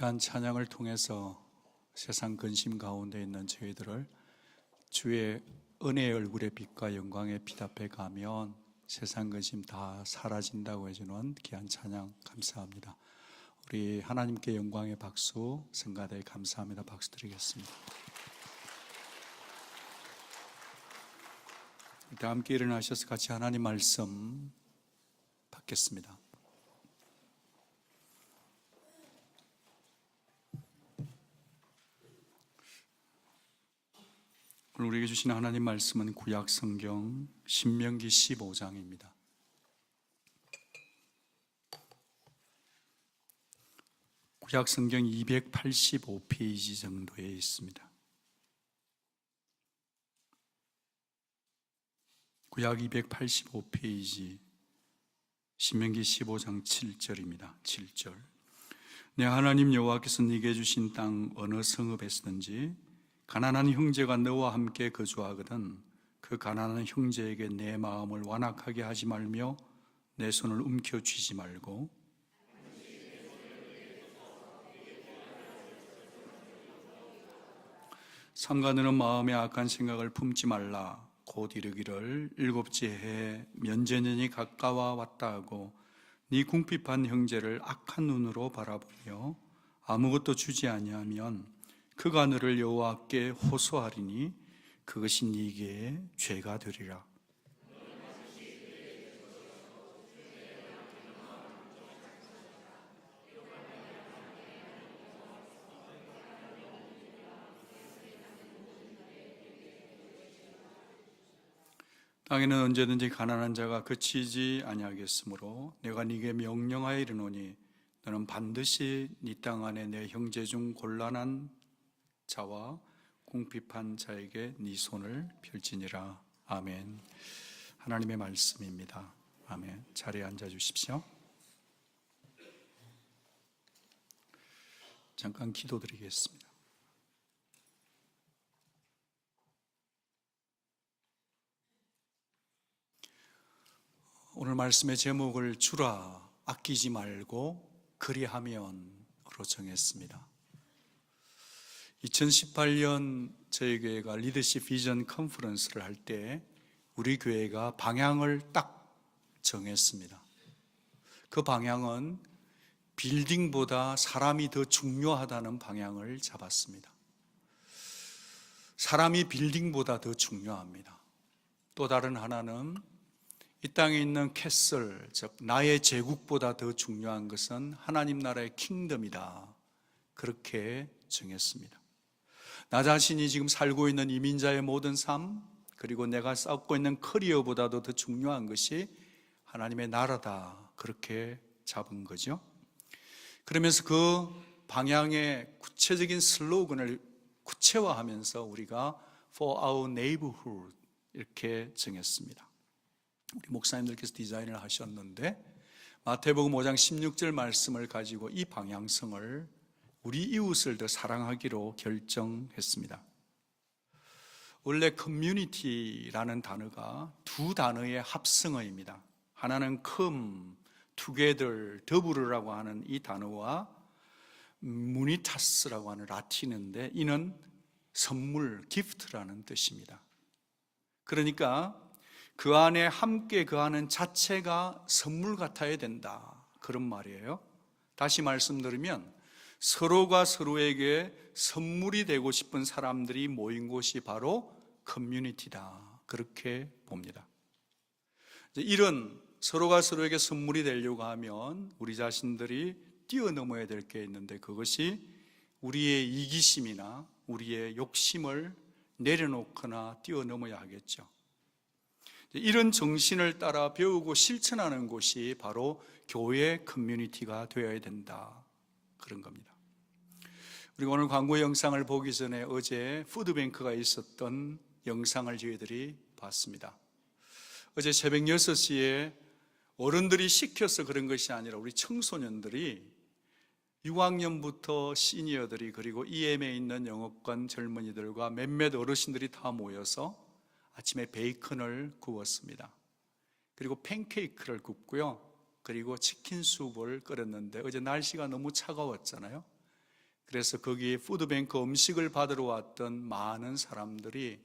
귀한 찬양을 통해서 세상 근심 가운데 있는 저희들을 주의 은혜의 얼굴의 빛과 영광의 빛 앞에 가면 세상 근심 다 사라진다고 해주는 귀한 찬양 감사합니다. 우리 하나님께 영광의 박수, 성가대에 감사합니다. 박수 드리겠습니다. 다 함께 일어나셔서 같이 하나님 말씀 받겠습니다. 오늘 우리에게 주신 하나님 말씀은 구약 성경 신명기 15장입니다. 구약 성경 285페이지 정도에 있습니다. 구약 285페이지 신명기 15장 7절입니다. 7절. 내 하나님 여호와께서 네게 주신 땅 어느 성읍에서든지 가난한 형제가 너와 함께 거주하거든 그 가난한 형제에게 내 마음을 완악하게 하지 말며 내 손을 움켜쥐지 말고 삼가 너는 마음에 악한 생각을 품지 말라. 곧 이르기를 일곱째 해에 면제년이 가까워 왔다 하고 네 궁핍한 형제를 악한 눈으로 바라보며 아무것도 주지 아니하면 그가 너를 여호와께 호소하리니 그것이 네게 죄가 되리라. 땅에는 언제든지 가난한 자가 그치지 아니하겠으므로 내가 네게 명령하여 이르노니 너는 반드시 네 땅 안에 내 형제 중 곤란한 자와 궁핍한 자에게 네 손을 펼지니라. 아멘. 하나님의 말씀입니다. 아멘. 자리에 앉아 주십시오. 잠깐 기도드리겠습니다. 오늘 말씀의 제목을 주라 아끼지 말고 그리하면으로 정했습니다. 2018년 저희 교회가 리더십 비전 컨퍼런스를 할 때 우리 교회가 방향을 딱 정했습니다. 그 방향은 빌딩보다 사람이 더 중요하다는 방향을 잡았습니다. 사람이 빌딩보다 더 중요합니다. 또 다른 하나는 이 땅에 있는 캐슬, 즉 나의 제국보다 더 중요한 것은 하나님 나라의 킹덤이다. 그렇게 정했습니다. 나 자신이 지금 살고 있는 이민자의 모든 삶, 그리고 내가 쌓고 있는 커리어보다도 더 중요한 것이 하나님의 나라다. 그렇게 잡은 거죠. 그러면서 그 방향의 구체적인 슬로건을 구체화하면서 우리가 For our neighborhood 이렇게 정했습니다. 우리 목사님들께서 디자인을 하셨는데 마태복음 5장 16절 말씀을 가지고 이 방향성을 우리 이웃을 더 사랑하기로 결정했습니다. 원래 커뮤니티라는 단어가 두 단어의 합성어입니다. 하나는 come, together, 더불으라고 하는 이 단어와 munitas라고 하는 라틴어인데 이는 선물, gift라는 뜻입니다. 그러니까 그 안에 함께 거하는 자체가 선물 같아야 된다. 그런 말이에요. 다시 말씀드리면 서로가 서로에게 선물이 되고 싶은 사람들이 모인 곳이 바로 커뮤니티다. 그렇게 봅니다. 이런 서로가 서로에게 선물이 되려고 하면 우리 자신들이 뛰어넘어야 될 게 있는데 그것이 우리의 이기심이나 우리의 욕심을 내려놓거나 뛰어넘어야 하겠죠. 이런 정신을 따라 배우고 실천하는 곳이 바로 교회 커뮤니티가 되어야 된다. 그런 겁니다. 우리가 오늘 광고 영상을 보기 전에 어제 푸드뱅크가 있었던 영상을 저희들이 봤습니다. 어제 새벽 6시에 어른들이 시켜서 그런 것이 아니라 우리 청소년들이 6학년부터 시니어들이 그리고 EM에 있는 영업관 젊은이들과 몇몇 어르신들이 다 모여서 아침에 베이컨을 구웠습니다. 그리고 팬케이크를 굽고요. 그리고 치킨 수프를 끓였는데 어제 날씨가 너무 차가웠잖아요. 그래서 거기에 푸드뱅크 음식을 받으러 왔던 많은 사람들이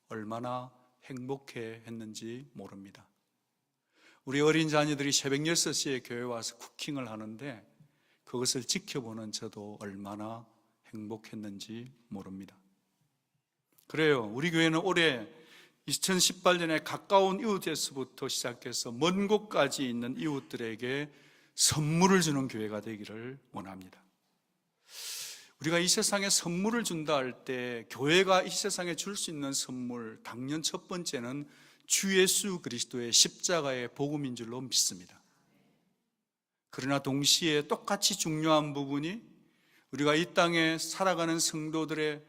얼마나 행복해 했는지 모릅니다. 우리 어린 자녀들이 새벽 6시에 교회 와서 쿠킹을 하는데 그것을 지켜보는 저도 얼마나 행복했는지 모릅니다. 그래요. 우리 교회는 올해 2018년에 가까운 이웃에서부터 시작해서 먼 곳까지 있는 이웃들에게 선물을 주는 교회가 되기를 원합니다. 우리가 이 세상에 선물을 준다 할 때 교회가 이 세상에 줄 수 있는 선물, 당연 첫 번째는 주 예수 그리스도의 십자가의 복음인 줄로 믿습니다. 그러나 동시에 똑같이 중요한 부분이 우리가 이 땅에 살아가는 성도들의,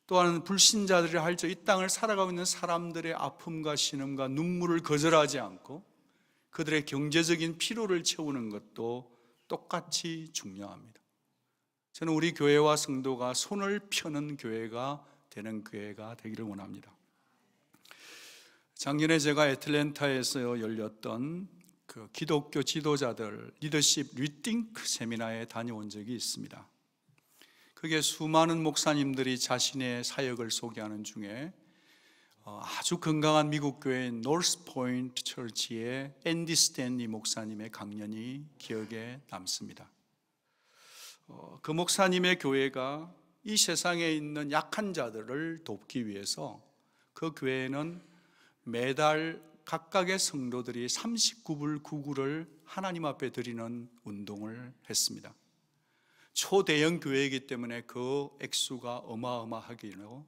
또한 불신자들이 할지 이 땅을 살아가고 있는 사람들의 아픔과 신음과 눈물을 거절하지 않고 그들의 경제적인 필요를 채우는 것도 똑같이 중요합니다. 저는 우리 교회와 성도가 손을 펴는 교회가 되는 교회가 되기를 원합니다. 작년에 제가 애틀랜타에서 열렸던 그 기독교 지도자들 리더십 리띵크 세미나에 다녀온 적이 있습니다. 그게 수많은 목사님들이 자신의 사역을 소개하는 중에 아주 건강한 미국 교회인 노스포인트 처치의 앤디 스탠리 목사님의 강연이 기억에 남습니다. 그 목사님의 교회가 이 세상에 있는 약한 자들을 돕기 위해서 그 교회는 매달 각각의 성도들이 39불 99를 하나님 앞에 드리는 운동을 했습니다. 초대형 교회이기 때문에 그 액수가 어마어마하기로,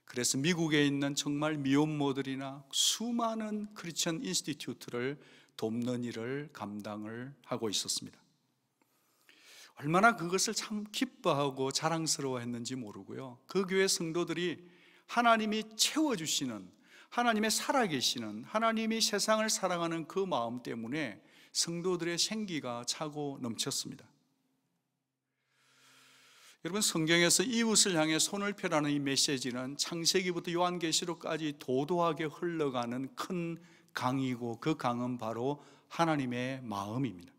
그래서 미국에 있는 정말 미혼모들이나 수많은 크리스천 인스티튜트를 돕는 일을 감당을 하고 있었습니다. 얼마나 그것을 참 기뻐하고 자랑스러워했는지 모르고요, 그 교회 성도들이 하나님이 채워주시는, 하나님의 살아계시는, 하나님이 세상을 사랑하는 그 마음 때문에 성도들의 생기가 차고 넘쳤습니다. 여러분, 성경에서 이웃을 향해 손을 펴라는 이 메시지는 창세기부터 요한계시록까지 도도하게 흘러가는 큰 강이고, 그 강은 바로 하나님의 마음입니다.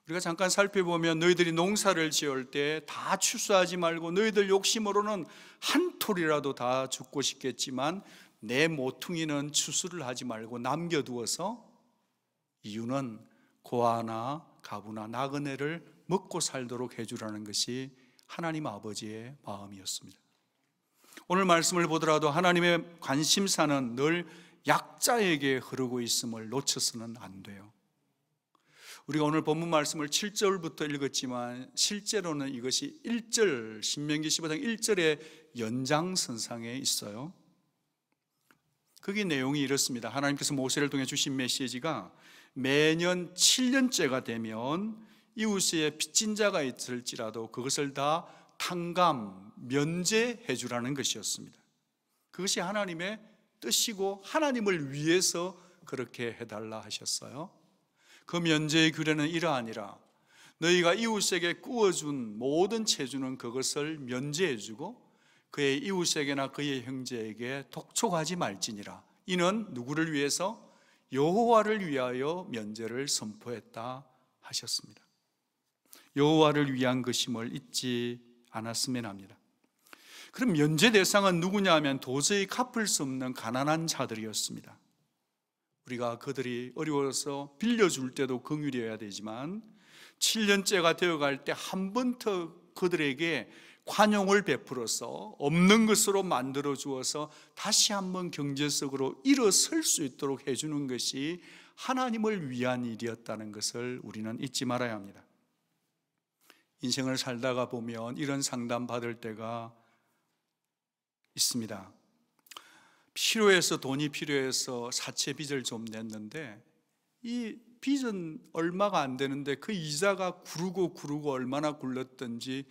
우리가 잠깐 살펴보면 너희들이 농사를 지을 때 다 추수하지 말고 너희들 욕심으로는 한 톨이라도 다 죽고 싶겠지만 내 모퉁이는 추수를 하지 말고 남겨두어서, 이유는 고아나 가부나 나그네를 먹고 살도록 해주라는 것이 하나님 아버지의 마음이었습니다. 오늘 말씀을 보더라도 하나님의 관심사는 늘 약자에게 흐르고 있음을 놓쳐서는 안 돼요. 우리가 오늘 본문 말씀을 7절부터 읽었지만 실제로는 이것이 1절, 신명기 15장 1절의 연장선상에 있어요. 거기 내용이 이렇습니다. 하나님께서 모세를 통해 주신 메시지가 매년 7년째가 되면 이웃에 빚진 자가 있을지라도 그것을 다 탕감, 면제해 주라는 것이었습니다. 그것이 하나님의 뜻이고 하나님을 위해서 그렇게 해달라 하셨어요. 그 면제의 규례는 이러하니라. 너희가 이웃에게 구워준 모든 채주는 그것을 면제해 주고 그의 이웃에게나 그의 형제에게 독촉하지 말지니라. 이는 누구를 위해서? 여호와를 위하여 면제를 선포했다 하셨습니다. 여호와를 위한 것임을 잊지 않았으면 합니다. 그럼 면제 대상은 누구냐 하면 도저히 갚을 수 없는 가난한 자들이었습니다. 우리가 그들이 어려워서 빌려줄 때도 긍휼이어야 되지만 7년째가 되어갈 때 한 번 더 그들에게 관용을 베풀어서 없는 것으로 만들어 주어서 다시 한번 경제적으로 일어설 수 있도록 해주는 것이 하나님을 위한 일이었다는 것을 우리는 잊지 말아야 합니다. 인생을 살다가 보면 이런 상담 받을 때가 있습니다. 필요해서, 돈이 필요해서 사채 빚을 좀 냈는데 이 빚은 얼마가 안 되는데 그 이자가 구르고 얼마나 굴렀던지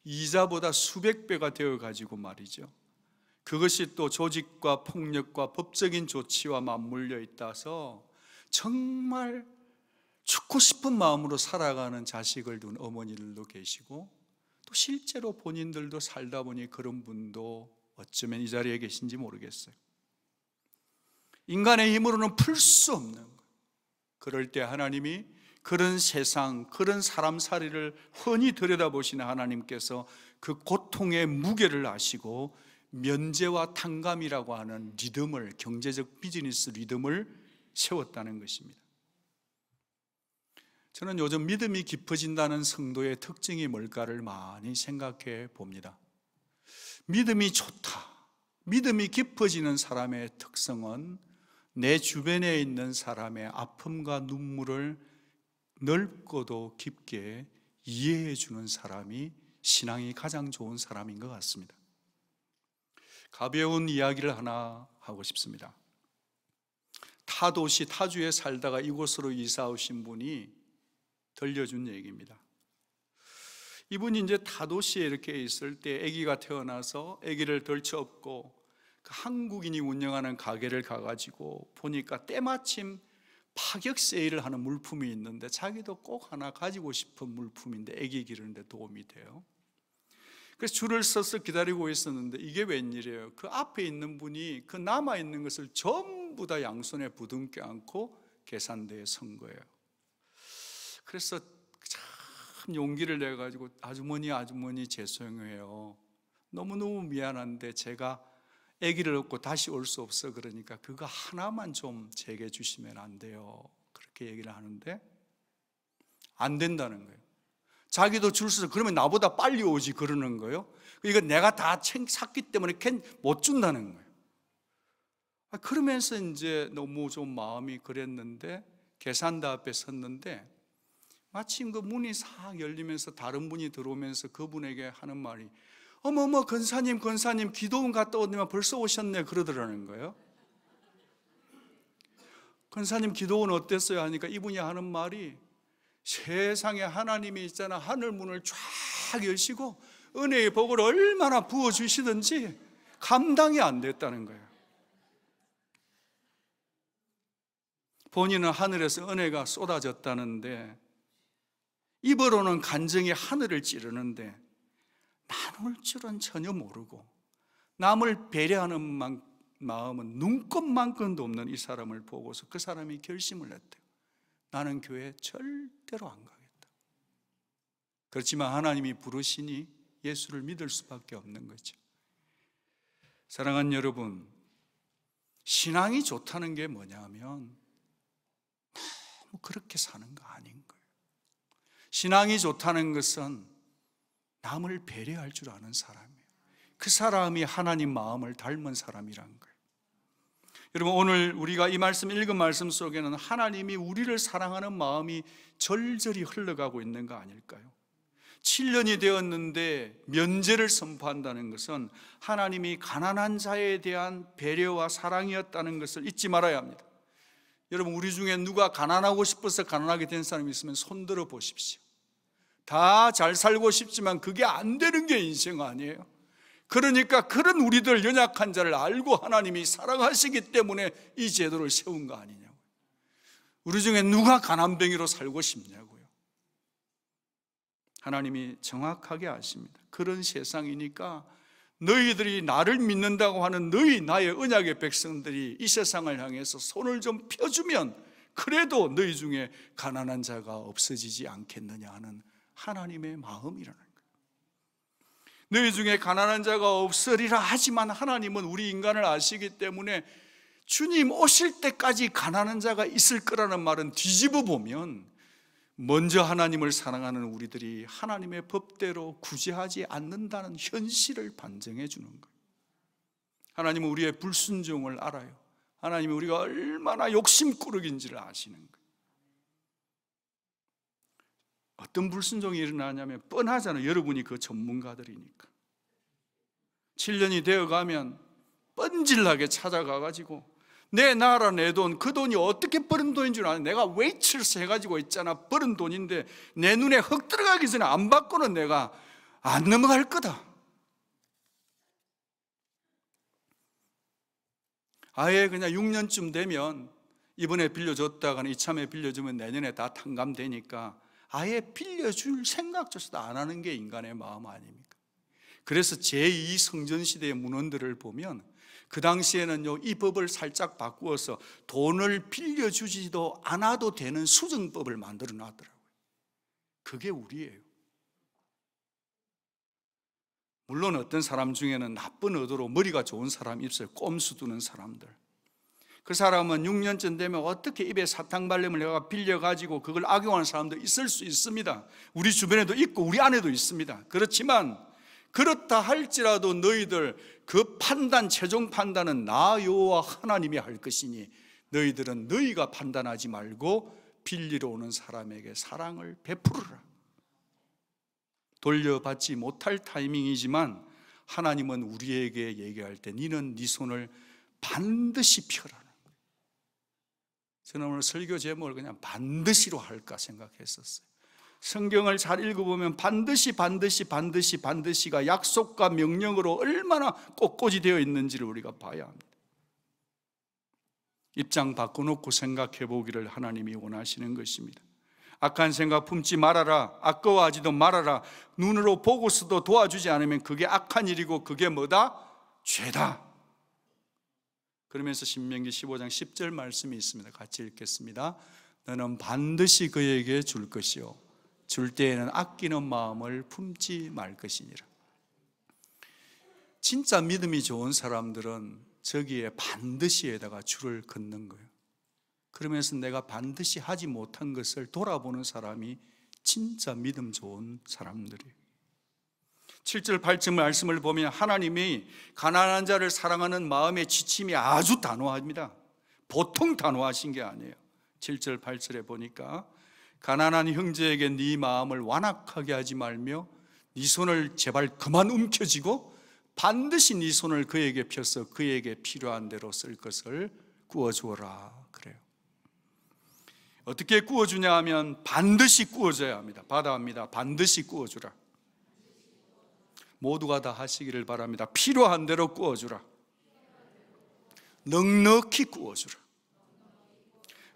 이자보다 수백 배가 되어 가지고 말이죠, 그것이 또 조직과 폭력과 법적인 조치와 맞물려 있다서 정말 죽고 싶은 마음으로 살아가는 자식을 둔 어머니들도 계시고, 또 실제로 본인들도 살다 보니 그런 분도 어쩌면 이 자리에 계신지 모르겠어요. 인간의 힘으로는 풀 수 없는 것, 그럴 때 하나님이 그런 세상, 그런 사람살이를 훤히 들여다보시는 하나님께서 그 고통의 무게를 아시고 면제와 탕감이라고 하는 리듬을, 경제적 비즈니스 리듬을 세웠다는 것입니다. 저는 요즘 믿음이 깊어진다는 성도의 특징이 뭘까를 많이 생각해 봅니다. 믿음이 좋다, 믿음이 깊어지는 사람의 특성은 내 주변에 있는 사람의 아픔과 눈물을 넓고도 깊게 이해해 주는 사람이 신앙이 가장 좋은 사람인 것 같습니다. 가벼운 이야기를 하나 하고 싶습니다. 타도시, 타주에 살다가 이곳으로 이사 오신 분이 들려준 얘기입니다. 이분이 이제 타도시에 이렇게 있을 때 아기가 태어나서 아기를 덜쳐업고 그 한국인이 운영하는 가게를 가가지고 보니까 때마침 파격 세일을 하는 물품이 있는데 자기도 꼭 하나 가지고 싶은 물품인데 아기 기르는데 도움이 돼요. 그래서 줄을 서서 기다리고 있었는데 이게 웬일이에요? 그 앞에 있는 분이 그 남아있는 것을 전부 다 양손에 부둥켜 안고 계산대에 선 거예요. 그래서 참 용기를 내가지고 아주머니 죄송해요. 너무너무 미안한데 제가 아기를 얻고 다시 올 수 없어. 그러니까 그거 하나만 좀 제게 주시면 안 돼요. 그렇게 얘기를 하는데 안 된다는 거예요. 자기도 줄 서서 그러면 나보다 빨리 오지 그러는 거예요. 이거 내가 다 샀기 때문에 못 준다는 거예요. 그러면서 이제 너무 좀 마음이 그랬는데 계산대 앞에 섰는데 마침 그 문이 싹 열리면서 다른 분이 들어오면서 그분에게 하는 말이 어머 권사님 기도원 갔다 오더니만 벌써 오셨네 그러더라는 거예요. 권사님 기도원 어땠어요? 하니까 이분이 하는 말이 세상에 하나님이 있잖아 하늘 문을 쫙 여시고 은혜의 복을 얼마나 부어주시든지 감당이 안 됐다는 거예요. 본인은 하늘에서 은혜가 쏟아졌다는데 입으로는 간증이 하늘을 찌르는데 나눌 줄은 전혀 모르고 남을 배려하는 마음은 눈꼽만큼도 없는 이 사람을 보고서 그 사람이 결심을 했대요. 나는 교회 절대로 안 가겠다. 그렇지만 하나님이 부르시니 예수를 믿을 수밖에 없는 거죠. 사랑하는 여러분, 신앙이 좋다는 게 뭐냐면 너무 그렇게 사는 거 아닌 거예요. 신앙이 좋다는 것은 남을 배려할 줄 아는 사람이에요. 그 사람이 하나님 마음을 닮은 사람이란 거예요. 여러분, 오늘 우리가 이 말씀 읽은 말씀 속에는 하나님이 우리를 사랑하는 마음이 절절히 흘러가고 있는 거 아닐까요? 7년이 되었는데 면제를 선포한다는 것은 하나님이 가난한 자에 대한 배려와 사랑이었다는 것을 잊지 말아야 합니다. 여러분, 우리 중에 누가 가난하고 싶어서 가난하게 된 사람이 있으면 손들어 보십시오. 다 잘 살고 싶지만 그게 안 되는 게 인생 아니에요? 그러니까 그런 우리들 연약한 자를 알고 하나님이 사랑하시기 때문에 이 제도를 세운 거 아니냐고요. 우리 중에 누가 가난뱅이로 살고 싶냐고요. 하나님이 정확하게 아십니다. 그런 세상이니까 너희들이 나를 믿는다고 하는 나의 언약의 백성들이 이 세상을 향해서 손을 좀 펴주면 그래도 너희 중에 가난한 자가 없어지지 않겠느냐 하는 하나님의 마음이라는 거예요. 너희 중에 가난한 자가 없으리라 하지만 하나님은 우리 인간을 아시기 때문에 주님 오실 때까지 가난한 자가 있을 거라는 말은 뒤집어 보면 먼저 하나님을 사랑하는 우리들이 하나님의 법대로 구제하지 않는다는 현실을 반증해 주는 거예요. 하나님은 우리의 불순종을 알아요. 하나님이 우리가 얼마나 욕심꾸러기인지를 아시는 거예요. 어떤 불순종이 일어나냐면 뻔하잖아요. 여러분이 그 전문가들이니까. 7년이 되어가면 뻔질나게 찾아가가지고 내 나라 내 돈, 그 돈이 어떻게 벌은 돈인 줄 아냐. 내가 웨이트리스 해가지고 있잖아. 벌은 돈인데 내 눈에 흙 들어가기 전에 안 받고는 내가 안 넘어갈 거다. 아예 그냥 6년쯤 되면 이번에 빌려줬다가는 이참에 빌려주면 내년에 다 탕감되니까 아예 빌려줄 생각조차도 안 하는 게 인간의 마음 아닙니까? 그래서 제2 성전시대의 문헌들을 보면 그 당시에는요, 이 법을 살짝 바꾸어서 돈을 빌려주지도 않아도 되는 수증법을 만들어 놨더라고요. 그게 우리예요. 물론 어떤 사람 중에는 나쁜 의도로 머리가 좋은 사람이 있어요. 꼼수 두는 사람들. 그 사람은 6년쯤 되면 어떻게 입에 사탕 발림을 해가 빌려가지고 그걸 악용하는 사람도 있을 수 있습니다. 우리 주변에도 있고 우리 안에도 있습니다. 그렇지만 그렇다 할지라도 너희들 그 판단, 최종 판단은 나 여호와 하나님이 할 것이니 너희들은 너희가 판단하지 말고 빌리러 오는 사람에게 사랑을 베풀으라. 돌려받지 못할 타이밍이지만 하나님은 우리에게 얘기할 때 너는 네 손을 반드시 펴라. 저는 오늘 설교 제목을 그냥 반드시로 할까 생각했었어요. 성경을 잘 읽어보면 반드시가 약속과 명령으로 얼마나 꼿꼿이 되어 있는지를 우리가 봐야 합니다. 입장 바꿔놓고 생각해 보기를 하나님이 원하시는 것입니다. 악한 생각 품지 말아라. 아까워하지도 말아라. 눈으로 보고서도 도와주지 않으면 그게 악한 일이고 그게 뭐다? 죄다. 그러면서 신명기 15장 10절 말씀이 있습니다. 같이 읽겠습니다. 너는 반드시 그에게 줄 것이요 줄 때에는 아끼는 마음을 품지 말 것이니라. 진짜 믿음이 좋은 사람들은 저기에 반드시에다가 줄을 긋는 거예요. 그러면서 내가 반드시 하지 못한 것을 돌아보는 사람이 진짜 믿음 좋은 사람들이에요. 7절 8절 말씀을 보면 하나님이 가난한 자를 사랑하는 마음의 지침이 아주 단호합니다. 보통 단호하신 게 아니에요. 7절 8절에 보니까 가난한 형제에게 네 마음을 완악하게 하지 말며 네 손을 제발 그만 움켜쥐고 반드시 네 손을 그에게 펴서 그에게 필요한 대로 쓸 것을 구워주어라 그래요. 어떻게 구워주냐 하면 반드시 구워줘야 합니다. 받아합니다. 반드시 구워주라. 모두가 다 하시기를 바랍니다. 필요한 대로 구워주라. 넉넉히 구워주라.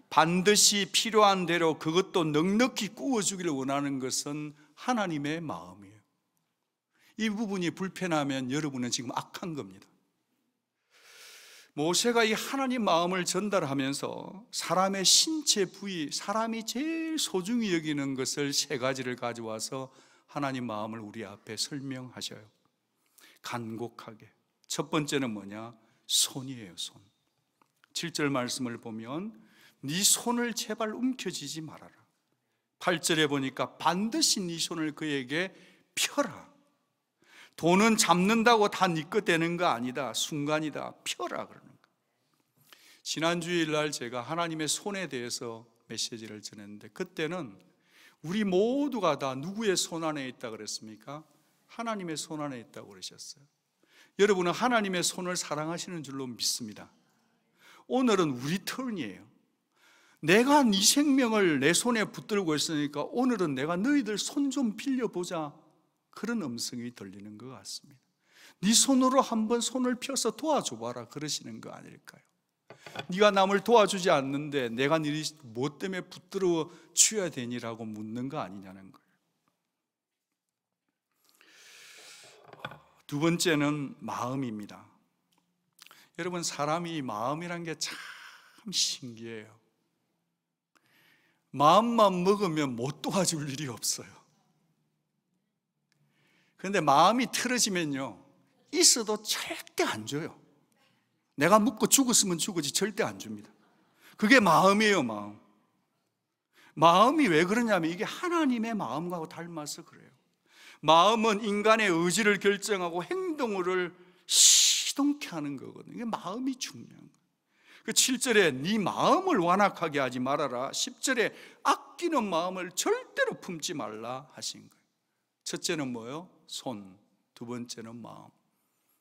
반드시 필요한 대로 그것도 넉넉히 구워주기를 원하는 것은 하나님의 마음이에요. 이 부분이 불편하면 여러분은 지금 악한 겁니다. 모세가 이 하나님 마음을 전달하면서 사람의 신체 부위, 사람이 제일 소중히 여기는 것을 세 가지를 가져와서 하나님 마음을 우리 앞에 설명하셔요. 간곡하게. 첫 번째는 뭐냐? 손이에요. 손. 7절 말씀을 보면 네 손을 제발 움켜쥐지 말아라. 8절에 보니까 반드시 네 손을 그에게 펴라. 돈은 잡는다고 다 네 것 되는 거 아니다. 순간이다. 펴라 그러는 거. 지난 주일날 제가 하나님의 손에 대해서 메시지를 전했는데 그때는 우리 모두가 다 누구의 손 안에 있다 그랬습니까? 하나님의 손 안에 있다고 그러셨어요. 여러분은 하나님의 손을 사랑하시는 줄로 믿습니다. 오늘은 우리 턴이에요. 내가 네 생명을 내 손에 붙들고 있으니까 오늘은 내가 너희들 손 좀 빌려보자. 그런 음성이 들리는 것 같습니다. 네 손으로 한번 손을 펴서 도와줘봐라 그러시는 거 아닐까요? 네가 남을 도와주지 않는데 내가 네 뭐 때문에 붙들어 줘야 되니라고 묻는 거 아니냐는 거예요. 두 번째는 마음입니다. 여러분, 사람이 마음이란 게 참 신기해요. 마음만 먹으면 못 도와줄 일이 없어요. 그런데 마음이 틀어지면요, 있어도 절대 안 줘요. 내가 묻고 죽었으면 죽었지 절대 안 줍니다. 그게 마음이에요. 마음이 왜 그러냐면 이게 하나님의 마음과 닮아서 그래요. 마음은 인간의 의지를 결정하고 행동을 시동케 하는 거거든요. 이게 마음이 중요한 거예요. 그 7절에 네 마음을 완악하게 하지 말아라. 10절에 아끼는 마음을 절대로 품지 말라 하신 거예요. 첫째는 뭐예요? 손. 두 번째는 마음.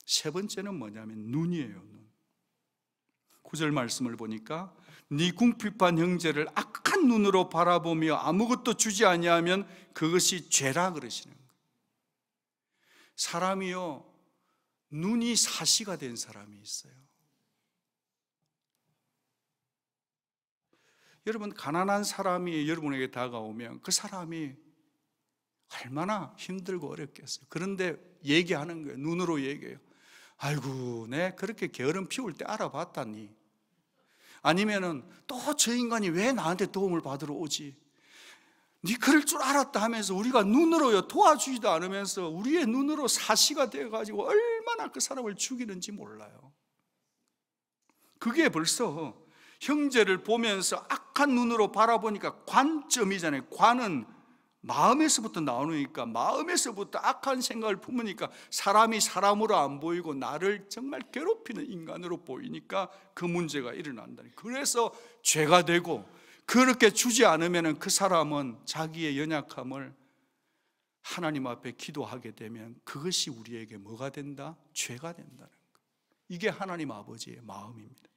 세 번째는 뭐냐면 눈이에요. 눈. 9절 말씀을 보니까 네 궁핍한 형제를 악한 눈으로 바라보며 아무것도 주지 아니하면 그것이 죄라 그러시는 거예요. 사람이요, 눈이 사시가 된 사람이 있어요. 여러분, 가난한 사람이 여러분에게 다가오면 그 사람이 얼마나 힘들고 어렵겠어요. 그런데 얘기하는 거예요. 눈으로 얘기해요. 아이고, 내 그렇게 게으름 피울 때 알아봤다니. 아니면은 또 저 인간이 왜 나한테 도움을 받으러 오지? 네 그럴 줄 알았다 하면서 우리가 눈으로요 도와주지도 않으면서 우리의 눈으로 사시가 되어가지고 얼마나 그 사람을 죽이는지 몰라요. 그게 벌써 형제를 보면서 악한 눈으로 바라보니까 관점이잖아요. 관은 마음에서부터 나오니까, 마음에서부터 악한 생각을 품으니까 사람이 사람으로 안 보이고 나를 정말 괴롭히는 인간으로 보이니까 그 문제가 일어난다. 그래서 죄가 되고, 그렇게 주지 않으면 그 사람은 자기의 연약함을 하나님 앞에 기도하게 되면 그것이 우리에게 뭐가 된다? 죄가 된다는 것. 이게 하나님 아버지의 마음입니다.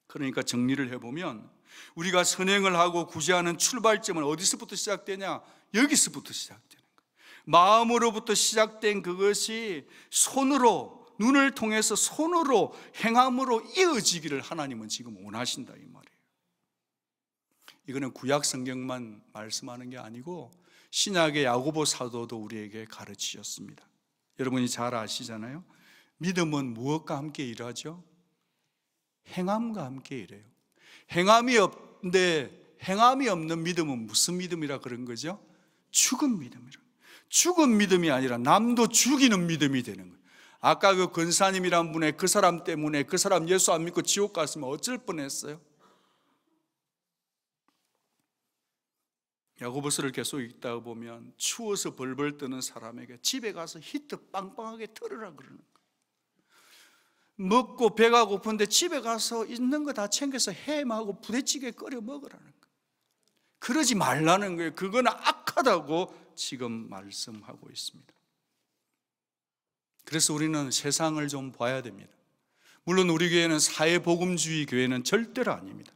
그러니까 정리를 해보면 우리가 선행을 하고 구제하는 출발점은 어디서부터 시작되냐? 여기서부터 시작되는 거예요. 마음으로부터 시작된 그것이 손으로, 눈을 통해서 손으로, 행함으로 이어지기를 하나님은 지금 원하신다 이 말이에요. 이거는 구약 성경만 말씀하는 게 아니고 신약의 야고보 사도도 우리에게 가르치셨습니다. 여러분이 잘 아시잖아요. 믿음은 무엇과 함께 일하죠? 행함과 함께 일해요. 행함이 없는 믿음은 무슨 믿음이라 그런 거죠? 죽은 믿음이라. 죽은 믿음이 아니라 남도 죽이는 믿음이 되는 거예요. 아까 그 권사님이란 분의 그 사람 때문에 그 사람 예수 안 믿고 지옥 갔으면 어쩔 뻔했어요? 야고보서를 계속 읽다 보면 추워서 벌벌 떠는 사람에게 집에 가서 히트 빵빵하게 털으라 그러는 거예요. 먹고 배가 고픈데 집에 가서 있는 거 다 챙겨서 햄하고 부대찌개 끓여 먹으라는 거예요. 그러지 말라는 거예요. 그거는 악하다고 지금 말씀하고 있습니다. 그래서 우리는 세상을 좀 봐야 됩니다. 물론 우리 교회는 사회복음주의 교회는 절대로 아닙니다.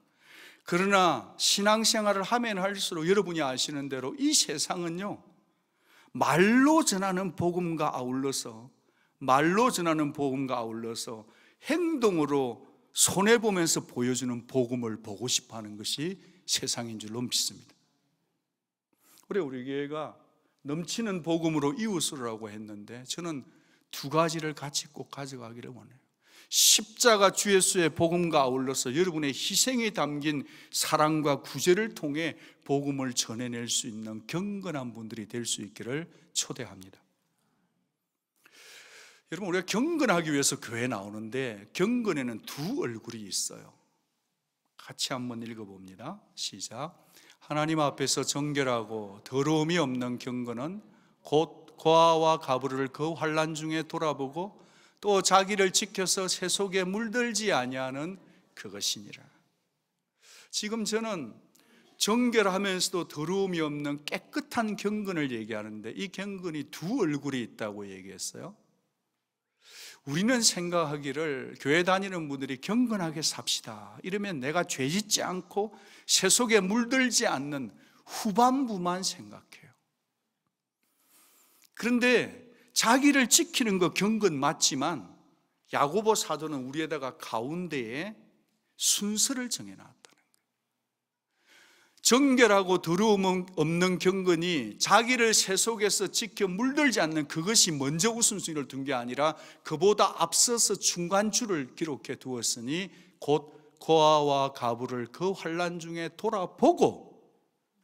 그러나 신앙생활을 하면 할수록 여러분이 아시는 대로 이 세상은요, 말로 전하는 복음과 아울러서 행동으로 손해보면서 보여주는 복음을 보고 싶어하는 것이 세상인 줄로 믿습니다. 그래, 우리 교회가 넘치는 복음으로 이웃으로라고 했는데 저는 두 가지를 같이 꼭 가져가기를 원해요. 십자가 주 예수의 복음과 아울러서 여러분의 희생이 담긴 사랑과 구제를 통해 복음을 전해낼 수 있는 경건한 분들이 될 수 있기를 초대합니다. 여러분, 우리가 경건하기 위해서 교회에 나오는데 경건에는 두 얼굴이 있어요. 같이 한번 읽어봅니다. 시작. 하나님 앞에서 정결하고 더러움이 없는 경건은 곧 고아와 가부를 그 환난 중에 돌아보고 또 자기를 지켜서 세속에 물들지 아니하는 그것이니라. 지금 저는 정결하면서도 더러움이 없는 깨끗한 경건을 얘기하는데 이 경건이 두 얼굴이 있다고 얘기했어요. 우리는 생각하기를 교회 다니는 분들이 경건하게 삽시다 이러면 내가 죄 짓지 않고 세속에 물들지 않는 후반부만 생각해요. 그런데 자기를 지키는 거 경건 맞지만 야고보 사도는 우리에다가 가운데에 순서를 정해놨다는 거예요. 정결하고 더러움 없는 경건이 자기를 세속에서 지켜 물들지 않는 그것이 먼저 우선순위를 둔 게 아니라 그보다 앞서서 중간줄을 기록해 두었으니 곧 고아와 가부를 그 환난 중에 돌아보고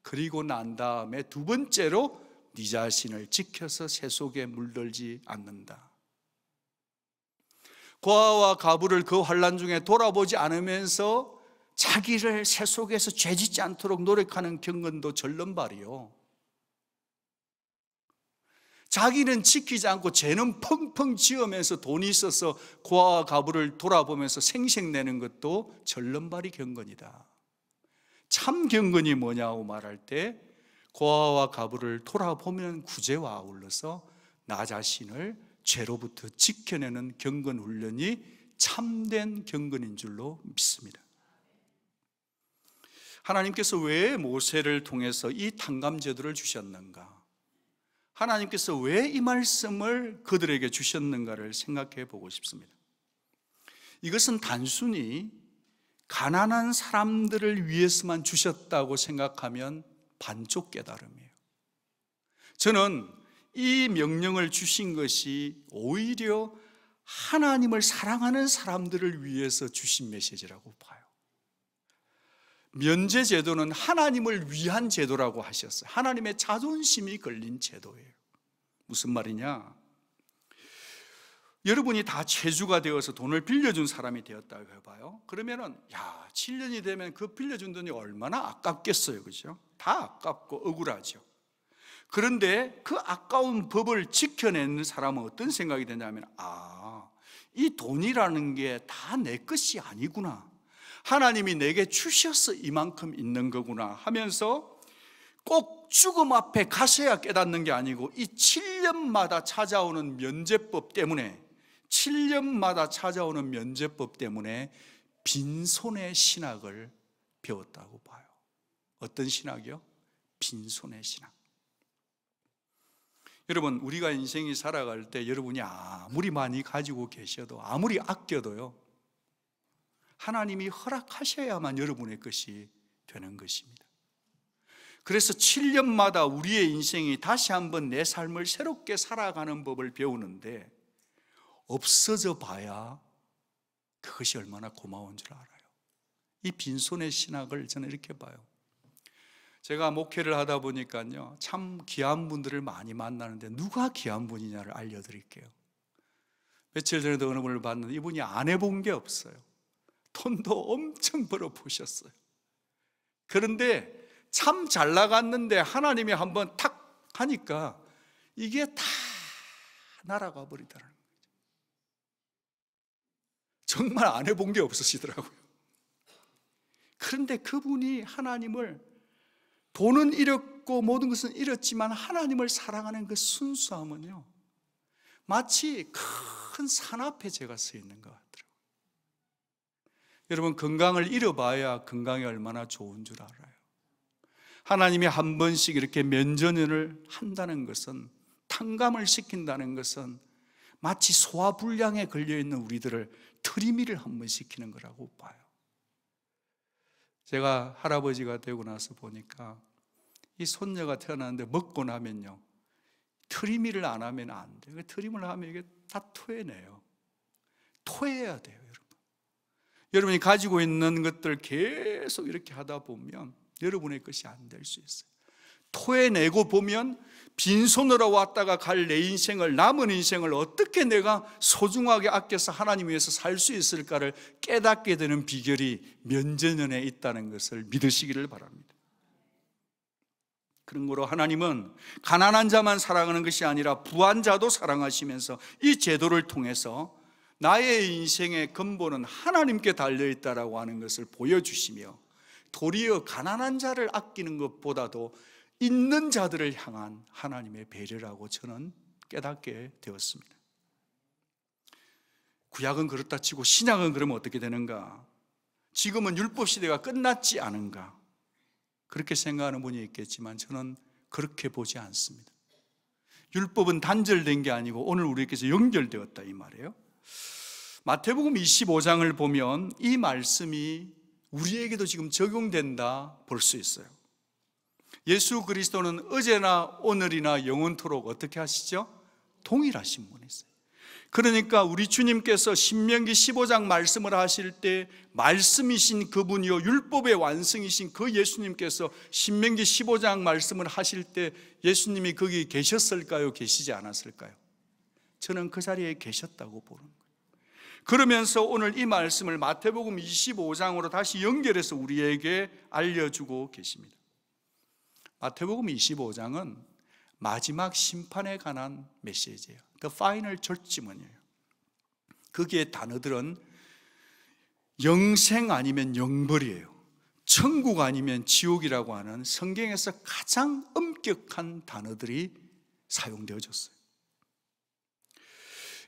그리고 난 다음에 두 번째로 네 자신을 지켜서 세속에 물들지 않는다. 고아와 가부를 그 환난 중에 돌아보지 않으면서 자기를 세속에서 죄짓지 않도록 노력하는 경건도 절름발이요. 자기는 지키지 않고 죄는 펑펑 지으면서 돈이 있어서 고아와 가부를 돌아보면서 생색내는 것도 절름발이 경건이다. 참 경건이 뭐냐고 말할 때 고아와 가부를 돌아보면 구제와 아울러서 나 자신을 죄로부터 지켜내는 경건 훈련이 참된 경건인 줄로 믿습니다. 하나님께서 왜 모세를 통해서 이 탕감제도를 주셨는가? 하나님께서 왜 이 말씀을 그들에게 주셨는가를 생각해 보고 싶습니다. 이것은 단순히 가난한 사람들을 위해서만 주셨다고 생각하면 반쪽 깨달음이에요. 저는 이 명령을 주신 것이 오히려 하나님을 사랑하는 사람들을 위해서 주신 메시지라고 봐요. 면제 제도는 하나님을 위한 제도라고 하셨어요. 하나님의 자존심이 걸린 제도예요. 무슨 말이냐? 여러분이 다 죄주가 되어서 돈을 빌려준 사람이 되었다고 해봐요. 그러면은 7년이 되면 그 빌려준 돈이 얼마나 아깝겠어요, 그죠? 다 아깝고 억울하죠. 그런데 그 아까운 법을 지켜내는 사람은 어떤 생각이 드냐면, 이 돈이라는 게 다 내 것이 아니구나, 하나님이 내게 주셔서 이만큼 있는 거구나 하면서 꼭 죽음 앞에 가셔야 깨닫는 게 아니고, 이 7년마다 찾아오는 면제법 때문에, 7년마다 찾아오는 면제법 때문에 빈손의 신학을 배웠다고 봐요. 어떤 신학이요? 빈손의 신학. 여러분, 우리가 인생이 살아갈 때 여러분이 아무리 많이 가지고 계셔도, 아무리 아껴도요, 하나님이 허락하셔야만 여러분의 것이 되는 것입니다. 그래서 7년마다 우리의 인생이 다시 한번 내 삶을 새롭게 살아가는 법을 배우는데, 없어져 봐야 그것이 얼마나 고마운 줄 알아요. 이 빈손의 신학을 저는 이렇게 봐요. 제가 목회를 하다 보니까요, 참 귀한 분들을 많이 만나는데 누가 귀한 분이냐를 알려드릴게요. 며칠 전에도 어느 분을 봤는데 이분이 안 해본 게 없어요. 돈도 엄청 벌어 보셨어요. 그런데 참 잘 나갔는데 하나님이 한번 탁 하니까 이게 다 날아가 버리더라는 거죠. 정말 안 해본 게 없으시더라고요. 그런데 그분이 하나님을, 돈은 잃었고 모든 것은 잃었지만 하나님을 사랑하는 그 순수함은요, 마치 큰 산 앞에 제가 서 있는 것 같더라고요. 여러분, 건강을 잃어봐야 건강이 얼마나 좋은 줄 알아요. 하나님이 한 번씩 이렇게 면전을 한다는 것은, 탕감을 시킨다는 것은 마치 소화불량에 걸려있는 우리들을 트리미를 한 번 시키는 거라고 봐요. 제가 할아버지가 되고 나서 보니까 이 손녀가 태어났는데 먹고 나면요, 트리미를 안 하면 안 돼요. 트림을 하면 이게 다 토해내요. 토해야 돼요, 여러분. 여러분이 가지고 있는 것들 계속 이렇게 하다 보면 여러분의 것이 안 될 수 있어요. 토해내고 보면 빈손으로 왔다가 갈 내 인생을, 남은 인생을 어떻게 내가 소중하게 아껴서 하나님 위해서 살 수 있을까를 깨닫게 되는 비결이 면전연에 있다는 것을 믿으시기를 바랍니다. 그런 거로 하나님은 가난한 자만 사랑하는 것이 아니라 부한 자도 사랑하시면서 이 제도를 통해서 나의 인생의 근본은 하나님께 달려있다라고 하는 것을 보여주시며, 도리어 가난한 자를 아끼는 것보다도 있는 자들을 향한 하나님의 배려라고 저는 깨닫게 되었습니다. 구약은 그렇다 치고 신약은 그러면 어떻게 되는가? 지금은 율법 시대가 끝났지 않은가? 그렇게 생각하는 분이 있겠지만 저는 그렇게 보지 않습니다. 율법은 단절된 게 아니고 오늘 우리에게서 연결되었다, 이 말이에요. 마태복음 25장을 보면 이 말씀이 우리에게도 지금 적용된다 볼 수 있어요. 예수 그리스도는 어제나 오늘이나 영원토록 어떻게 하시죠? 동일하신 분이세요. 그러니까 우리 주님께서 신명기 15장 말씀을 하실 때 말씀이신 그분이요, 율법의 완성이신 그 예수님께서 신명기 15장 말씀을 하실 때 예수님이 거기 계셨을까요? 계시지 않았을까요? 저는 그 자리에 계셨다고 보는 거예요. 그러면서 오늘 이 말씀을 마태복음 25장으로 다시 연결해서 우리에게 알려주고 계십니다. 마태복음 25장은 마지막 심판에 관한 메시지예요. The Final Judgment이에요. 거기에 단어들은 영생 아니면 영벌이에요. 천국 아니면 지옥이라고 하는 성경에서 가장 엄격한 단어들이 사용되어졌어요.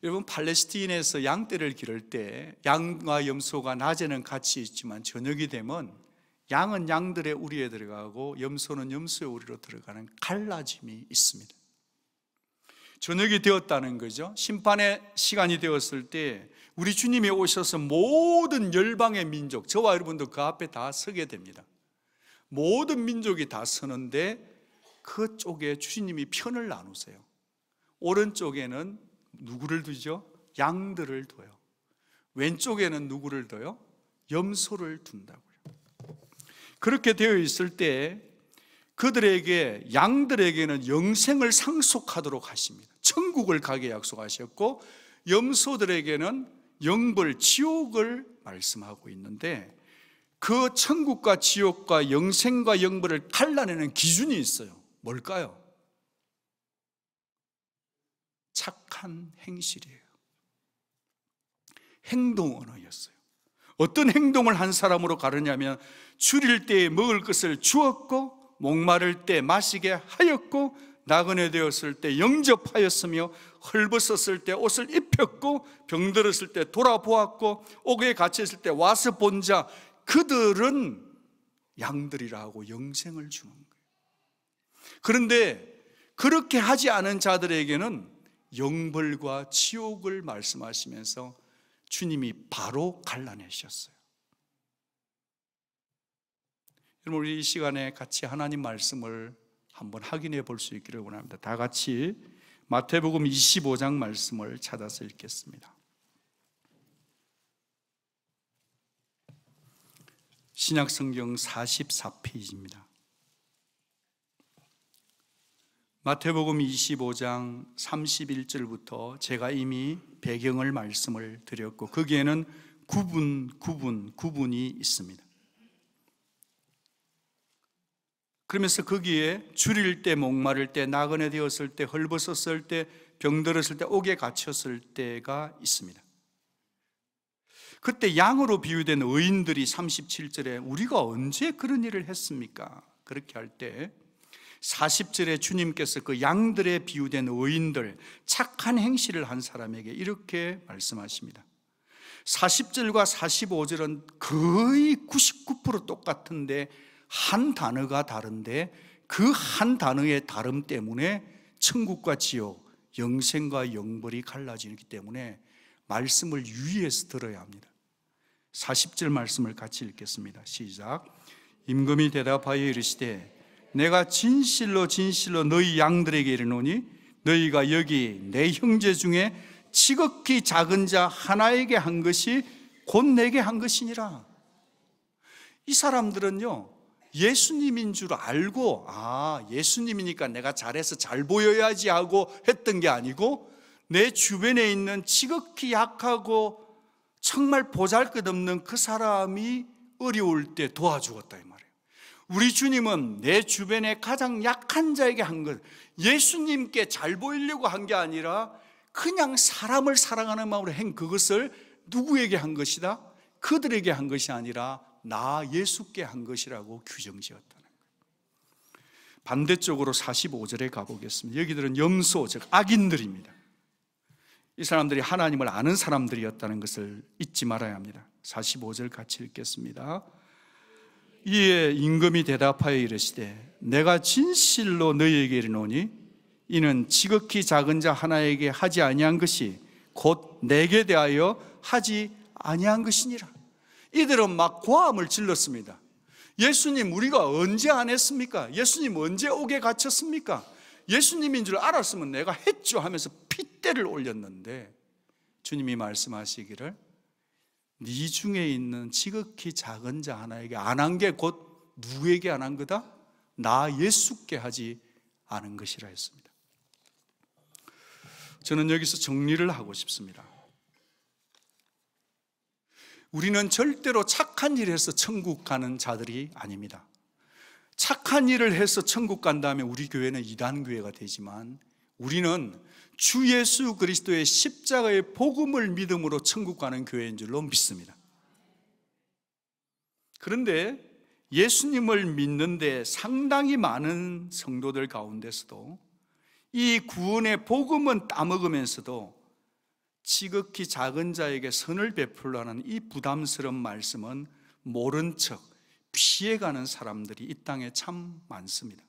여러분, 팔레스타인에서 양떼를 기를 때 양과 염소가 낮에는 같이 있지만 저녁이 되면 양은 양들의 우리에 들어가고 염소는 염소의 우리로 들어가는 갈라짐이 있습니다. 저녁이 되었다는 거죠. 심판의 시간이 되었을 때 우리 주님이 오셔서 모든 열방의 민족, 저와 여러분도 그 앞에 다 서게 됩니다. 모든 민족이 다 서는데 그쪽에 주님이 편을 나누세요. 오른쪽에는 누구를 두죠? 양들을 둬요. 왼쪽에는 누구를 둬요? 염소를 둔다고요. 그렇게 되어 있을 때 그들에게, 양들에게는 영생을 상속하도록 하십니다. 천국을 가게 약속하셨고, 염소들에게는 영벌, 지옥을 말씀하고 있는데, 그 천국과 지옥과 영생과 영벌을 갈라내는 기준이 있어요. 뭘까요? 착한 행실이에요. 행동 언어였어요. 어떤 행동을 한 사람으로 가르냐면, 줄일 때에 먹을 것을 주었고, 목마를 때 마시게 하였고, 나그네 되었을 때 영접하였으며, 헐벗었을 때 옷을 입혔고, 병들었을 때 돌아보았고, 옥에 갇혔을 때 와서 본 자, 그들은 양들이라 하고 영생을 주는 거예요. 그런데 그렇게 하지 않은 자들에게는 영벌과 지옥을 말씀하시면서 주님이 바로 갈라내셨어요. 여러분, 우리 이 시간에 같이 하나님 말씀을 한번 확인해 볼 수 있기를 원합니다. 다 같이 마태복음 25장 말씀을 찾아서 읽겠습니다. 신약성경 44페이지입니다. 마태복음 25장 31절부터 제가 이미 배경을 말씀을 드렸고, 거기에는 구분이 있습니다. 그러면서 거기에 줄일 때, 목마를 때, 나그네 되었을 때, 헐벗었을 때, 병들었을 때, 옥에 갇혔을 때가 있습니다. 그때 양으로 비유된 의인들이 37절에 우리가 언제 그런 일을 했습니까? 그렇게 할 때 40절에 주님께서 그 양들에 비유된 의인들, 착한 행실을 한 사람에게 이렇게 말씀하십니다. 40절과 45절은 거의 99% 똑같은데 한 단어가 다른데, 그 한 단어의 다름 때문에 천국과 지옥, 영생과 영벌이 갈라지기 때문에 말씀을 유의해서 들어야 합니다. 40절 말씀을 같이 읽겠습니다. 시작. 임금이 대답하여 이르시되 내가 진실로 진실로 너희 양들에게 이르노니 너희가 여기 내 형제 중에 지극히 작은 자 하나에게 한 것이 곧 내게 한 것이니라. 이 사람들은요, 예수님인 줄 알고, 예수님이니까 내가 잘해서 잘 보여야지 하고 했던 게 아니고, 내 주변에 있는 지극히 약하고 정말 보잘것없는 그 사람이 어려울 때 도와주었다 이 말이에요. 우리 주님은 내 주변에 가장 약한 자에게 한 것, 예수님께 잘 보이려고 한 게 아니라 그냥 사람을 사랑하는 마음으로 한 그것을 누구에게 한 것이다? 그들에게 한 것이 아니라 나 예수께 한 것이라고 규정지었다는 거예요. 반대쪽으로 45절에 가보겠습니다. 여기들은 염소, 즉 악인들입니다. 이 사람들이 하나님을 아는 사람들이었다는 것을 잊지 말아야 합니다. 45절 같이 읽겠습니다. 이에 임금이 대답하여 이르시되 내가 진실로 너희에게 이르노니 이는 지극히 작은 자 하나에게 하지 아니한 것이 곧 내게 대하여 하지 아니한 것이니라. 이들은 막 고함을 질렀습니다. 예수님, 우리가 언제 안 했습니까? 예수님 언제 옥에 갇혔습니까? 예수님인 줄 알았으면 내가 했죠 하면서 핏대를 올렸는데, 주님이 말씀하시기를 네 중에 있는 지극히 작은 자 하나에게 안 한 게 곧 누구에게 안 한 거다? 나 예수께 하지 않은 것이라 했습니다. 저는 여기서 정리를 하고 싶습니다. 우리는 절대로 착한 일을 해서 천국 가는 자들이 아닙니다. 착한 일을 해서 천국 간 다음에 우리 교회는 이단교회가 되지만, 우리는 주 예수 그리스도의 십자가의 복음을 믿음으로 천국 가는 교회인 줄로 믿습니다. 그런데 예수님을 믿는데 상당히 많은 성도들 가운데서도 이 구원의 복음은 따먹으면서도 지극히 작은 자에게 선을 베풀라는 이 부담스러운 말씀은 모른 척 피해가는 사람들이 이 땅에 참 많습니다.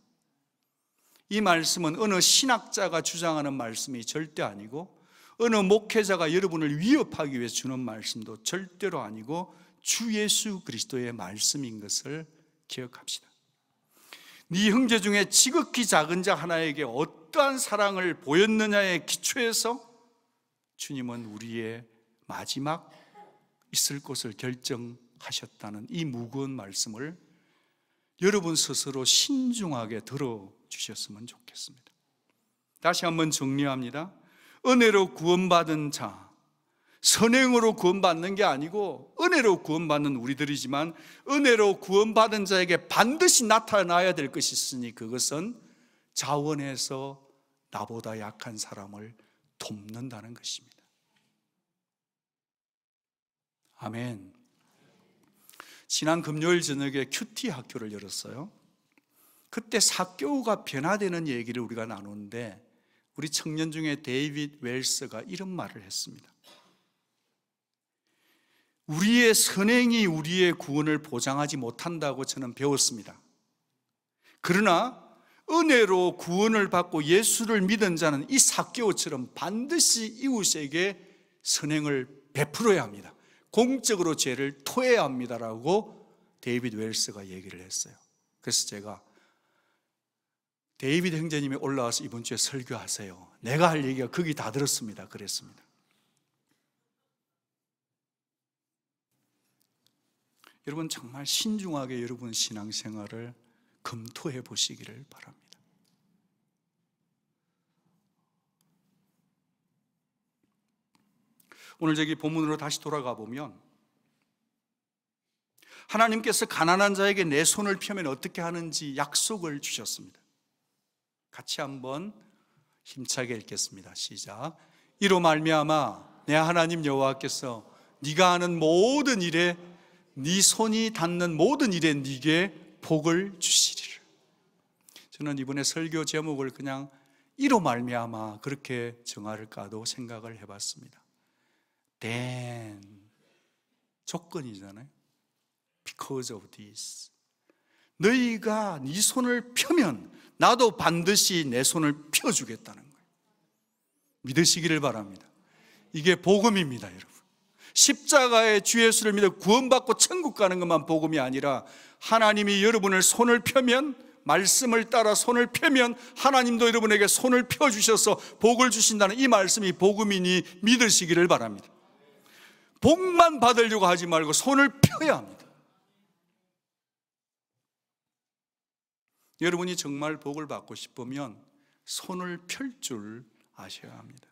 이 말씀은 어느 신학자가 주장하는 말씀이 절대 아니고, 어느 목회자가 여러분을 위협하기 위해서 주는 말씀도 절대로 아니고 주 예수 그리스도의 말씀인 것을 기억합시다. 네 형제 중에 지극히 작은 자 하나에게 어떠한 사랑을 보였느냐에 기초해서 주님은 우리의 마지막 있을 곳을 결정하셨다는 이 무거운 말씀을 여러분 스스로 신중하게 들어주셨으면 좋겠습니다. 다시 한번 정리합니다. 은혜로 구원받은 자, 선행으로 구원받는 게 아니고 은혜로 구원받는 우리들이지만 은혜로 구원받은 자에게 반드시 나타나야 될 것이 있으니 그것은 자원해서 나보다 약한 사람을 돕는다는 것입니다. 아멘. 지난 금요일 저녁에 큐티 학교를 열었어요. 그때 사교우가 변화되는 얘기를 우리가 나누는데 우리 청년 중에 데이빗 웰스가 이런 말을 했습니다. 우리의 선행이 우리의 구원을 보장하지 못한다고 저는 배웠습니다. 그러나 은혜로 구원을 받고 예수를 믿은 자는 이 사개오처럼 반드시 이웃에게 선행을 베풀어야 합니다. 공적으로 죄를 토해야 합니다라고 데이빗 웰스가 얘기를 했어요. 그래서 제가 데이빗 형제님이 올라와서 이번 주에 설교하세요. 내가 할 얘기가 거기 다 들었습니다. 그랬습니다. 여러분 정말 신중하게 여러분 신앙생활을 검토해 보시기를 바랍니다. 오늘 저기 본문으로 다시 돌아가 보면 하나님께서 가난한 자에게 내 손을 펴면 어떻게 하는지 약속을 주셨습니다. 같이 한번 힘차게 읽겠습니다. 시작. 이로 말미암아 내 하나님 여호와께서 네가 하는 모든 일에 네 손이 닿는 모든 일에 네게 복을 주시리라. 저는 이번에 설교 제목을 그냥 이로 말미암아 그렇게 정할까도 생각을 해봤습니다. Then 조건이잖아요. Because of this. 너희가 네 손을 펴면 나도 반드시 내 손을 펴주겠다는 거예요. 믿으시기를 바랍니다. 이게 복음입니다, 여러분. 십자가의 주 예수를 믿어 구원받고 천국 가는 것만 복음이 아니라 하나님이 여러분을 손을 펴면, 말씀을 따라 손을 펴면 하나님도 여러분에게 손을 펴주셔서 복을 주신다는 이 말씀이 복음이니 믿으시기를 바랍니다. 복만 받으려고 하지 말고 손을 펴야 합니다. 여러분이 정말 복을 받고 싶으면 손을 펼 줄 아셔야 합니다.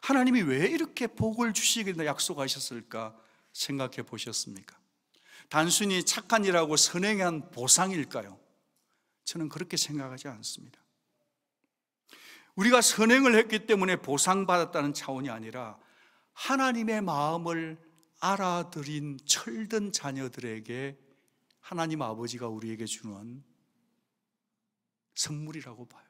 하나님이 왜 이렇게 복을 주시기를 약속하셨을까 생각해 보셨습니까? 단순히 착한 일하고 선행한 보상일까요? 저는 그렇게 생각하지 않습니다. 우리가 선행을 했기 때문에 보상받았다는 차원이 아니라 하나님의 마음을 알아들인 철든 자녀들에게 하나님 아버지가 우리에게 주는 선물이라고 봐요.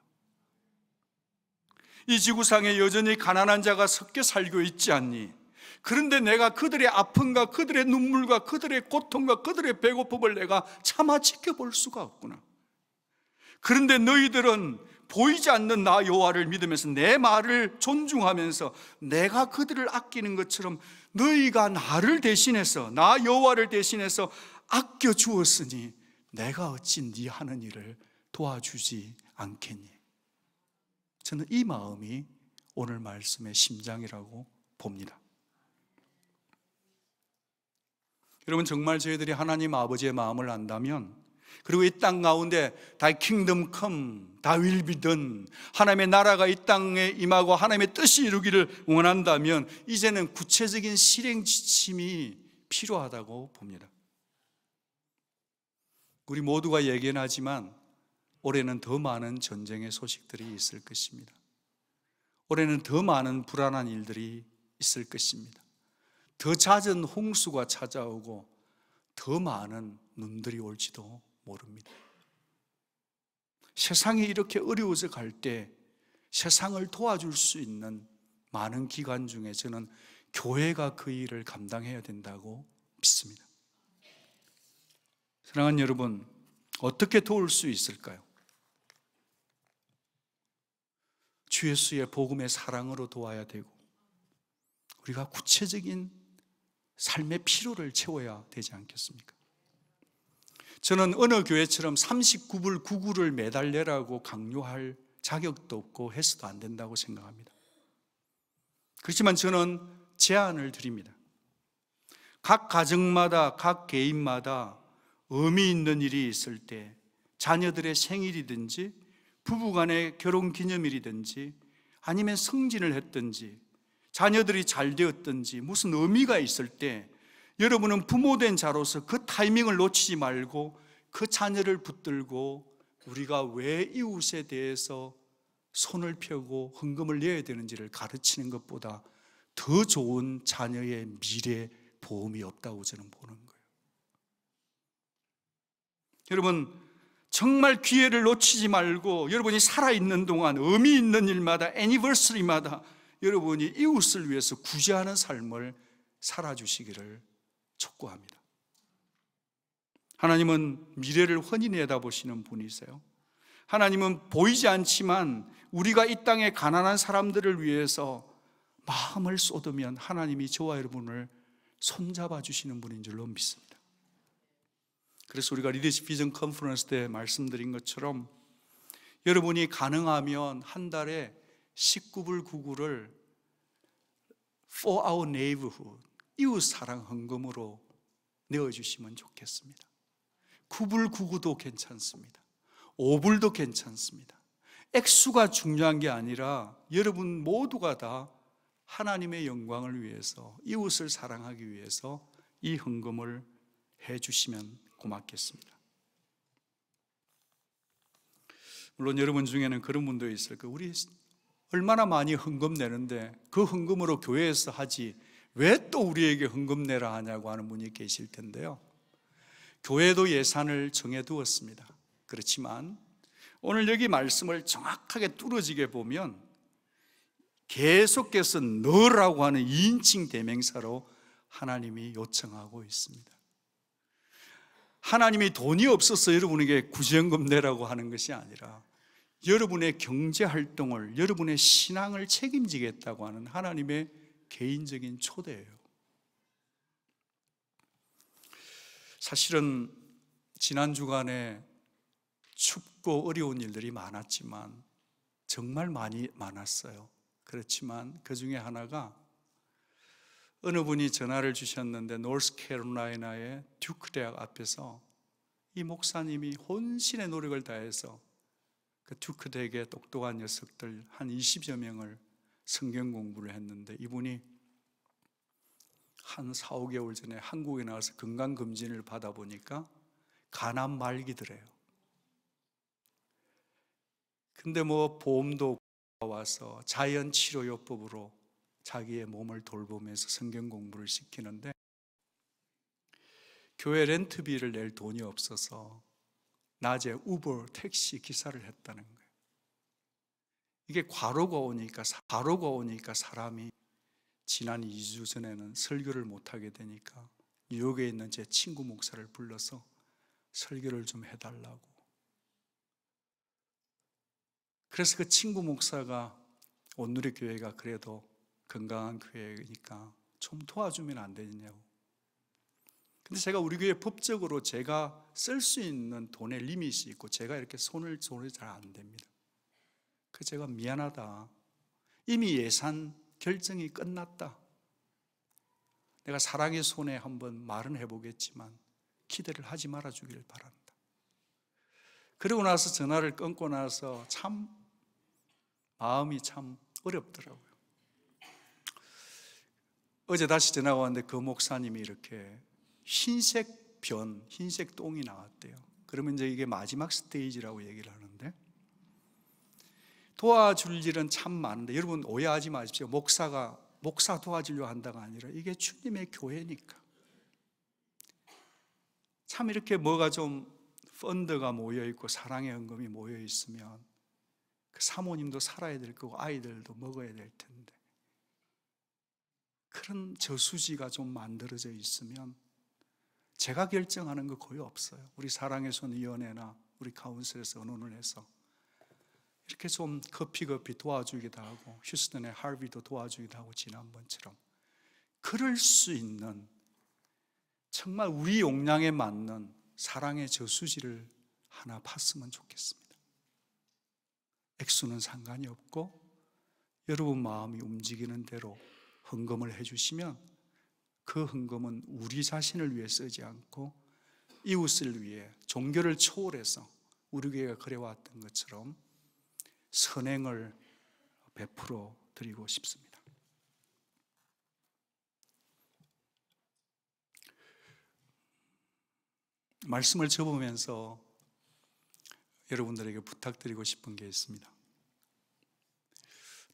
이 지구상에 여전히 가난한 자가 섞여 살고 있지 않니? 그런데 내가 그들의 아픔과 그들의 눈물과 그들의 고통과 그들의 배고픔을 내가 차마 지켜볼 수가 없구나. 그런데 너희들은 보이지 않는 나 여호와를 믿으면서 내 말을 존중하면서 내가 그들을 아끼는 것처럼 너희가 나를 대신해서, 나 여호와를 대신해서 아껴 주었으니 내가 어찌 네 하는 일을 도와주지 않겠니? 저는 이 마음이 오늘 말씀의 심장이라고 봅니다. 여러분 정말 저희들이 하나님 아버지의 마음을 안다면, 그리고 이 땅 가운데 Thy kingdom come, Thy will be done, 하나님의 나라가 이 땅에 임하고 하나님의 뜻이 이루기를 원한다면 이제는 구체적인 실행 지침이 필요하다고 봅니다. 우리 모두가 얘기는 하지만 올해는 더 많은 전쟁의 소식들이 있을 것입니다. 올해는 더 많은 불안한 일들이 있을 것입니다. 더 잦은 홍수가 찾아오고 더 많은 눈들이 올지도 모릅니다. 세상이 이렇게 어려워져 갈 때 세상을 도와줄 수 있는 많은 기관 중에 저는 교회가 그 일을 감당해야 된다고 믿습니다. 사랑하는 여러분, 어떻게 도울 수 있을까요? 주 예수의 복음의 사랑으로 도와야 되고 우리가 구체적인 삶의 필요를 채워야 되지 않겠습니까? 저는 어느 교회처럼 39불 9구를 매달 내라고 강요할 자격도 없고 해서도 안 된다고 생각합니다. 그렇지만 저는 제안을 드립니다. 각 가정마다, 각 개인마다 의미 있는 일이 있을 때, 자녀들의 생일이든지 부부간의 결혼기념일이든지 아니면 승진을 했든지 자녀들이 잘 되었든지 무슨 의미가 있을 때 여러분은 부모된 자로서 그 타이밍을 놓치지 말고 그 자녀를 붙들고 우리가 왜 이웃에 대해서 손을 펴고 헌금을 내야 되는지를 가르치는 것보다 더 좋은 자녀의 미래 보험이 없다고 저는 보는 거예요. 여러분, 정말 기회를 놓치지 말고 여러분이 살아있는 동안 의미 있는 일마다, 애니버서리마다 여러분이 이웃을 위해서 구제하는 삶을 살아주시기를 촉구합니다. 하나님은 미래를 훤히 내다보시는 분이세요. 하나님은 보이지 않지만 우리가 이 땅의 가난한 사람들을 위해서 마음을 쏟으면 하나님이 저와 여러분을 손잡아 주시는 분인 줄로 믿습니다. 그래서 우리가 리더십 비전 컨퍼런스 때 말씀드린 것처럼 여러분이 가능하면 한 달에 19불 99를 For our neighborhood, 이웃 사랑 헌금으로 내어주시면 좋겠습니다. 9불 99도 괜찮습니다. 5불도 괜찮습니다. 액수가 중요한 게 아니라 여러분 모두가 다 하나님의 영광을 위해서, 이웃을 사랑하기 위해서 이 헌금을 해주시면 고맙겠습니다. 물론 여러분 중에는 그런 분도 있을 거예요. 우리 얼마나 많이 헌금 내는데 그 헌금으로 교회에서 하지 왜 또 우리에게 헌금 내라 하냐고 하는 분이 계실 텐데요. 교회도 예산을 정해두었습니다. 그렇지만 오늘 여기 말씀을 정확하게 뚫어지게 보면 계속해서 너라고 하는 2인칭 대명사로 하나님이 요청하고 있습니다. 하나님이 돈이 없어서 여러분에게 구제헌금 내라고 하는 것이 아니라 여러분의 경제활동을, 여러분의 신앙을 책임지겠다고 하는 하나님의 개인적인 초대예요. 사실은 지난 주간에 춥고 어려운 일들이 많았지만 정말 많았어요. 그렇지만 그 중에 하나가 어느 분이 전화를 주셨는데 노스캐롤라이나의 듀크 대학 앞에서 이 목사님이 혼신의 노력을 다해서 그 듀크 대학의 똑똑한 녀석들 한 20여 명을 성경 공부를 했는데 이분이 한 4, 5개월 전에 한국에 나와서 건강검진을 받아보니까 간암 말기더래요. 근데 뭐 보험도 와서 자연치료요법으로 자기의 몸을 돌보면서 성경 공부를 시키는데 교회 렌트비를 낼 돈이 없어서 낮에 우버 택시 기사를 했다는 거예요. 이게 과로가 오니까 사람이 지난 2주 전에는 설교를 못하게 되니까 뉴욕에 있는 제 친구 목사를 불러서 설교를 좀 해달라고. 그래서 그 친구 목사가 온누리 교회가 그래도 건강한 교회니까 좀 도와주면 안 되냐고. 근데 제가 우리 교회 법적으로 제가 쓸 수 있는 돈의 리밋이 있고 제가 이렇게 손을 잘 안 됩니다. 그래서 제가 미안하다. 이미 예산 결정이 끝났다. 내가 사랑의 손에 한번 말은 해보겠지만 기대를 하지 말아주기를 바란다. 그러고 나서 전화를 끊고 나서 참 마음이 참 어렵더라고요. 어제 다시 전화가 왔는데 그 목사님이 이렇게 흰색 똥이 나왔대요. 그러면 이제 이게 마지막 스테이지라고 얘기를 하는데 도와줄 일은 참 많은데 여러분 오해하지 마십시오. 목사 도와주려고 한다가 아니라 이게 주님의 교회니까. 참 이렇게 뭐가 좀 펀드가 모여있고 사랑의 헌금이 모여있으면 그 사모님도 살아야 될 거고 아이들도 먹어야 될 텐데 그런 저수지가 좀 만들어져 있으면 제가 결정하는 거 거의 없어요. 우리 사랑의 손 위원회나 우리 카운슬에서 의논을 해서 이렇게 좀 급히 도와주기도 하고 휴스턴의 하비도 도와주기도 하고 지난번처럼 그럴 수 있는 정말 우리 용량에 맞는 사랑의 저수지를 하나 팠으면 좋겠습니다. 액수는 상관이 없고 여러분 마음이 움직이는 대로 헌금을 해주시면 그 헌금은 우리 자신을 위해 쓰지 않고 이웃을 위해 종교를 초월해서 우리 교회가 그래왔던 것처럼 선행을 베풀어 드리고 싶습니다. 말씀을 접으면서 여러분들에게 부탁드리고 싶은 게 있습니다.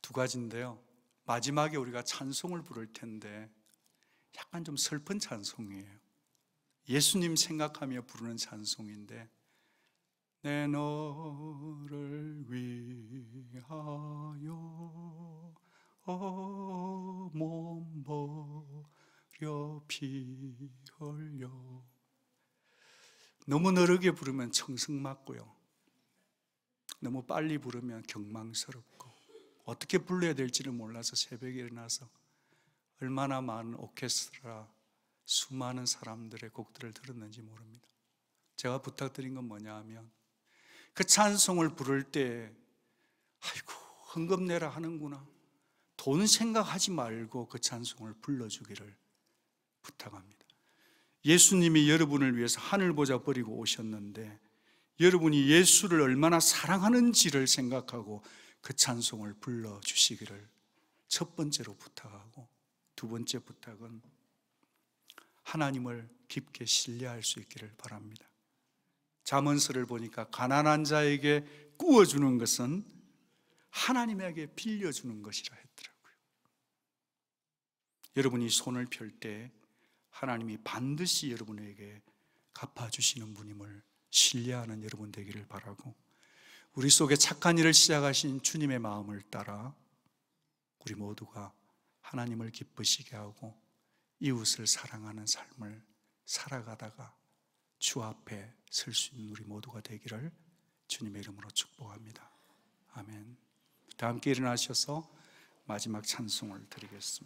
두 가지인데요. 마지막에 우리가 찬송을 부를 텐데 약간 좀 슬픈 찬송이에요. 예수님 생각하며 부르는 찬송인데, 내 너를 위하여 몸 버려 피 흘려. 너무 느리게 부르면 청승 맞고요, 너무 빨리 부르면 경망스럽고, 어떻게 불러야 될지를 몰라서 새벽에 일어나서 얼마나 많은 오케스트라, 수많은 사람들의 곡들을 들었는지 모릅니다. 제가 부탁드린 건 뭐냐 하면, 그 찬송을 부를 때 아이고 헌금 내라 하는구나, 돈 생각하지 말고 그 찬송을 불러주기를 부탁합니다. 예수님이 여러분을 위해서 하늘 보좌 버리고 오셨는데, 여러분이 예수를 얼마나 사랑하는지를 생각하고 그 찬송을 불러주시기를 첫 번째로 부탁하고, 두 번째 부탁은 하나님을 깊게 신뢰할 수 있기를 바랍니다. 잠언서를 보니까 가난한 자에게 구워주는 것은 하나님에게 빌려주는 것이라 했더라고요. 여러분이 손을 펼 때 하나님이 반드시 여러분에게 갚아주시는 분임을 신뢰하는 여러분 되기를 바라고, 우리 속에 착한 일을 시작하신 주님의 마음을 따라 우리 모두가 하나님을 기쁘시게 하고 이웃을 사랑하는 삶을 살아가다가 주 앞에 설 수 있는 우리 모두가 되기를 주님의 이름으로 축복합니다. 아멘. 다 함께 일어나셔서 마지막 찬송을 드리겠습니다.